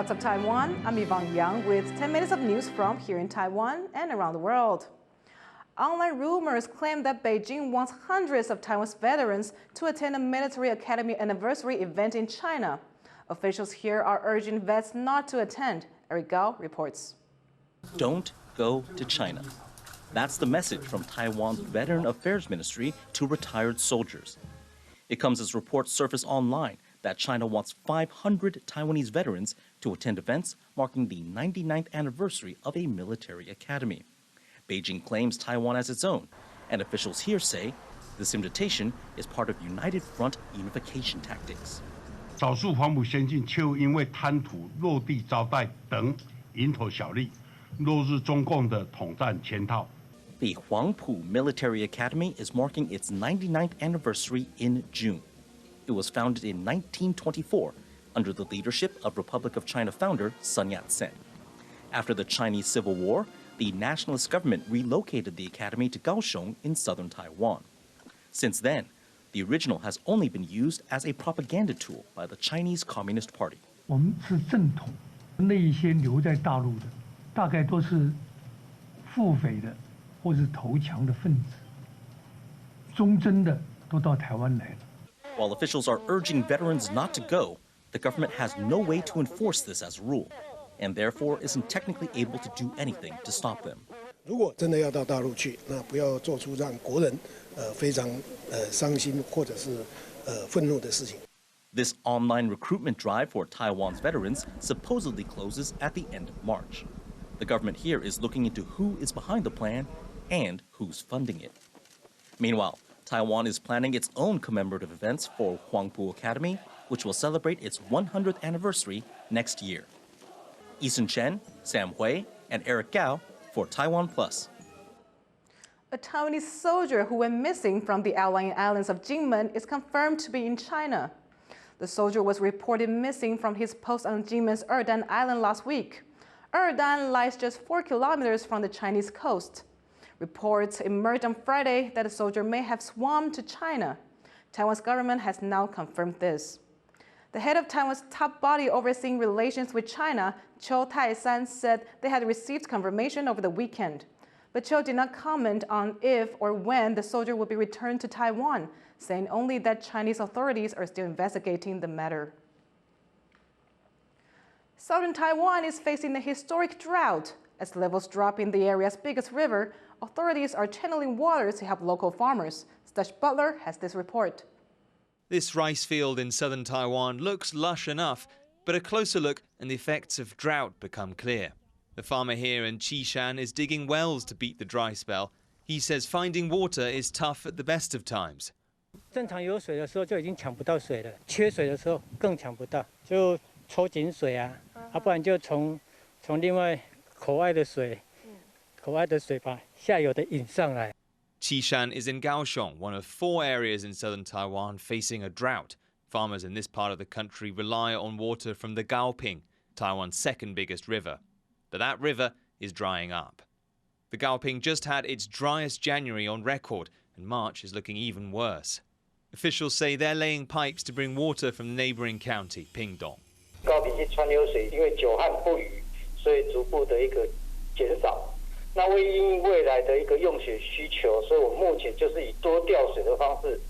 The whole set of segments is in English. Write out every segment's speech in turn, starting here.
What's up, Taiwan? I'm Yvonne Yang with 10 minutes of news from here in Taiwan and around the world. Online rumors claim that Beijing wants hundreds of Taiwanese veterans to attend a military academy anniversary event in China. Officials here are urging vets not to attend. Eric Gao reports. Don't go to China. That's the message from Taiwan's Veteran Affairs Ministry to retired soldiers. It comes as reports surface online that China wants 500 Taiwanese veterans to attend events marking the 99th anniversary of a military academy. Beijing claims Taiwan as its own, and officials here say this invitation is part of United Front unification tactics. 少数黄埔先进却因为贪图落地招待等蝇头小利，落入中共的统战圈套。 The Huangpu Military Academy is marking its 99th anniversary in June. It was founded in 1924 under the leadership of Republic of China founder Sun Yat-sen. After the Chinese Civil War, the nationalist government relocated the academy to Kaohsiung in southern Taiwan. Since then, the original has only been used as a propaganda tool by the Chinese Communist Party. 我们是正统，那一些留在大陆的，大概都是腹诽的或是投降的分子，忠贞的都到台湾来了。 While officials are urging veterans not to go, the government has no way to enforce this as a rule, and therefore isn't technically able to do anything to stop them. 如果真的要到大陆去，那不要做出让国人非常伤心或者是愤怒的事情。 This online recruitment drive for Taiwan's veterans supposedly closes at the end of March. The government here is looking into who is behind the plan and who's funding it. Meanwhile, Taiwan is planning its own commemorative events for Huangpu Academy, which will celebrate its 100th anniversary next year. Eason Chen, Sam Hui, and Eric Gao for TaiwanPlus. A Taiwanese soldier who went missing from the outlying islands of Jinmen is confirmed to be in China. The soldier was reported missing from his post on Jinmen's Erdan Island last week. Erdan lies just 4 kilometers from the Chinese coast. Reports emerged on Friday that the soldier may have swum to China. Taiwan's government has now confirmed this. The head of Taiwan's top body overseeing relations with China, Chiu Tai-san, said they had received confirmation over the weekend. But Chiu did not comment on if or when the soldier will be returned to Taiwan, saying only that Chinese authorities are still investigating the matter. Southern Taiwan is facing a historic drought. As levels drop in the area's biggest river, authorities are channeling water to help local farmers. Stash Butler has this report. This rice field in southern Taiwan looks lush enough, but a closer look and the effects of drought become clear. The farmer here in Qishan is digging wells to beat the dry spell. He says finding water is tough at the best of times. 正常有水的时候就已经抢不到水了，缺水的时候更抢不到，就抽井水啊，不然就从另外口外的水把下游的引上来。 Qishan is in Kaohsiung, one of 4 areas in southern Taiwan facing a drought. Farmers in this part of the country rely on water from the Gaoping, Taiwan's second biggest river. But that river is drying up. The Gaoping just had its driest January on record, and March is looking even worse. Officials say they're laying pipes to bring water from the neighboring county, Pingdong. 高屏溪川流水因为久旱不雨，所以逐步的一个减少。那为因未来的一个用水需求，所以我目前就是以多调水的方式，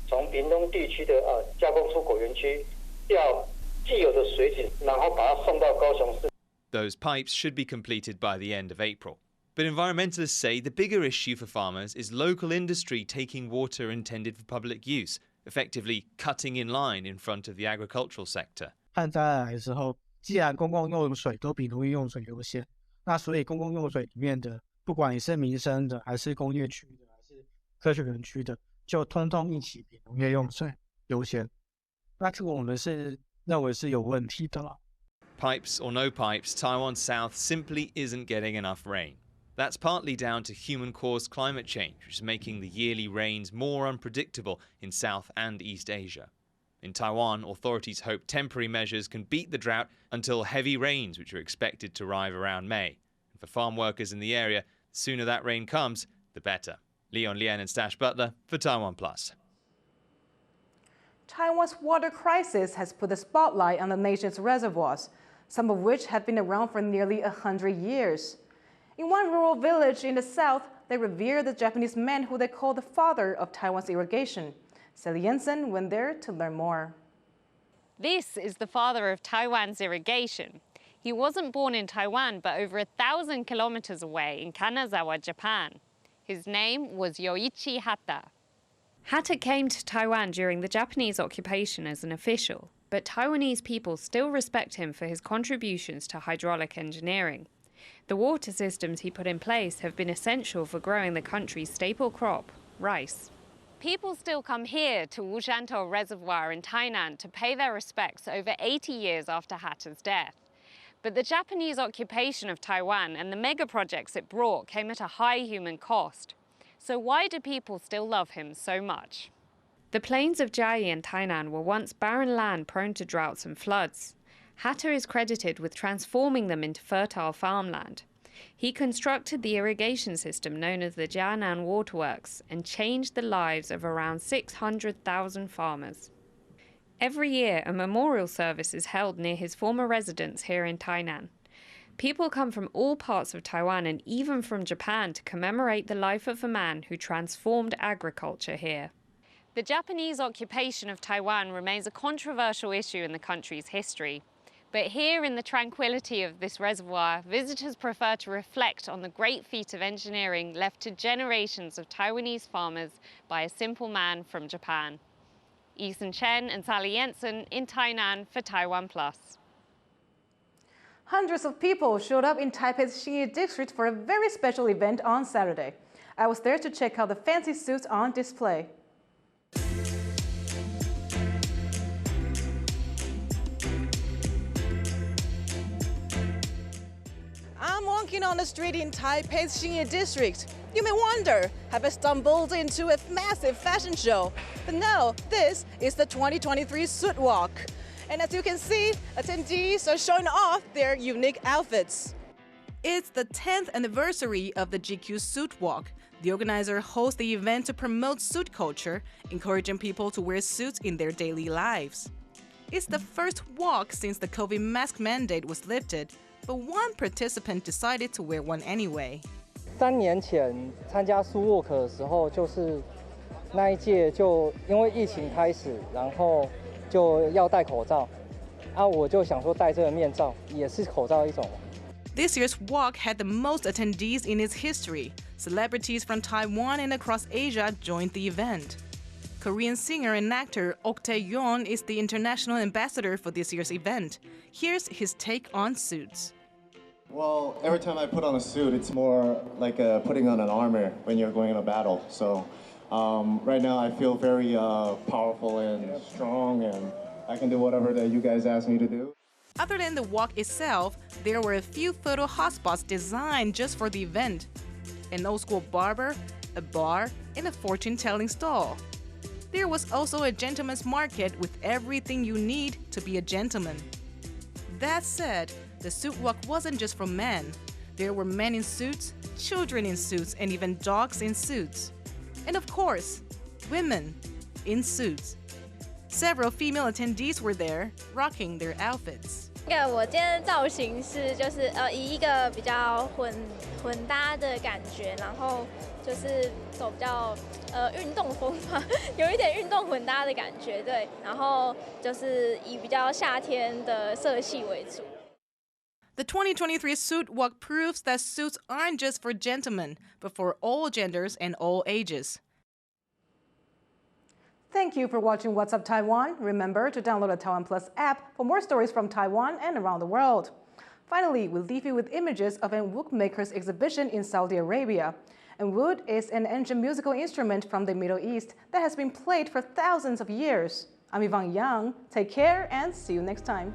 从屏东地区的加工出口园区调既有的水井，然后把它送到高雄市。 Those pipes should be completed by the end of April. But environmentalists say the bigger issue for farmers is local industry taking water intended for public use, effectively cutting in line in front of the agricultural sector. 旱灾来的时候，既然公共用水都比农业用水优先，那所以公共用水里面的，不管你是民生的，还是工业区的，还是科学园区的，就通通一起比农业用水优先。那这个我们是认为是有问题的啦。 Pipes or no pipes, Taiwan's south simply isn't getting enough rain. That's partly down to human-caused climate change, which is making the yearly rains more unpredictable in South and East Asia. In Taiwan, authorities hope temporary measures can beat the drought until heavy rains, which are expected to arrive around May. And for farm workers in the area, the sooner that rain comes, the better. Leon Lian and Stash Butler for TaiwanPlus. Taiwan's water crisis has put the spotlight on the nation's reservoirs. some of which have been around for nearly 100 years. In one rural village in the south, they revere the Japanese man who they call the father of Taiwan's irrigation. Sally Jensen went there to learn more. This is the father of Taiwan's irrigation. He wasn't born in Taiwan, but over 1,000 kilometers away in Kanazawa, Japan. His name was Yoichi Hata. Hata came to Taiwan during the Japanese occupation as an official, but Taiwanese people still respect him for his contributions to hydraulic engineering. The water systems he put in place have been essential for growing the country's staple crop, rice. People still come here to Wushantou Reservoir in Tainan to pay their respects over 80 years after Hata's death. But the Japanese occupation of Taiwan and the mega projects it brought came at a high human cost. So why do people still love him so much? The plains of Jiayi and Tainan were once barren land prone to droughts and floods. Hata is credited with transforming them into fertile farmland. He constructed the irrigation system known as the Jianan Waterworks and changed the lives of around 600,000 farmers. Every year, a memorial service is held near his former residence here in Tainan. People come from all parts of Taiwan and even from Japan to commemorate the life of a man who transformed agriculture here. The Japanese occupation of Taiwan remains a controversial issue in the country's history. But here in the tranquility of this reservoir, visitors prefer to reflect on the great feat of engineering left to generations of Taiwanese farmers by a simple man from Japan. Ethan Chen and Sally Jensen in Tainan for TaiwanPlus. Hundreds of people showed up in Taipei's Xinyi district for a very special event on Saturday. I was there to check out the fancy suits on display. I'm walking on the street in Taipei's Xinyi district. You may wonder, have I stumbled into a massive fashion show? But no, this is the 2023 Suit Walk. And as you can see, attendees are showing off their unique outfits. It's the 10th anniversary of the GQ Suit Walk. The organizer hosts the event to promote suit culture, encouraging people to wear suits in their daily lives. It's the first walk since the COVID mask mandate was lifted, but one participant decided to wear one anyway. 3年前参加苏沃克的时候，就是那一届就因为疫情开始，然后就要戴口罩，我就想说戴这个面罩也是口罩一种。This year's walk had the most attendees in its history. Celebrities from Taiwan and across Asia joined the event. Korean singer and actor Ok Tae-yeon is the international ambassador for this year's event. Here's his take on suits. Well, every time I put on a suit, it's more like putting on an armor when you're going in a battle. So right now I feel very powerful and strong, and I can do whatever that you guys ask me to do. Other than the walk itself, there were a few photo hotspots designed just for the event. An old-school barber, a bar, and a fortune-telling stall. There was also a gentleman's market with everything you need to be a gentleman. That said, the suit walk wasn't just for men. There were men in suits, children in suits, and even dogs in suits. And of course, women in suits. Several female attendees were there, rocking their outfits. 我今天的造型是以一个比较混搭的感觉，然后就是走比较运动风嘛，有一点运动混搭的感觉，对，然后就是以比较夏天的色系为主。The 2023 Suit Walk proves that suits aren't just for gentlemen, but for all genders and all ages. Thank you for watching What's Up Taiwan. Remember to download the TaiwanPlus app for more stories from Taiwan and around the world. Finally, we'll leave you with images of a wood maker's exhibition in Saudi Arabia. And wood is an ancient musical instrument from the Middle East that has been played for thousands of years. I'm Yvonne. Take care and see you next time.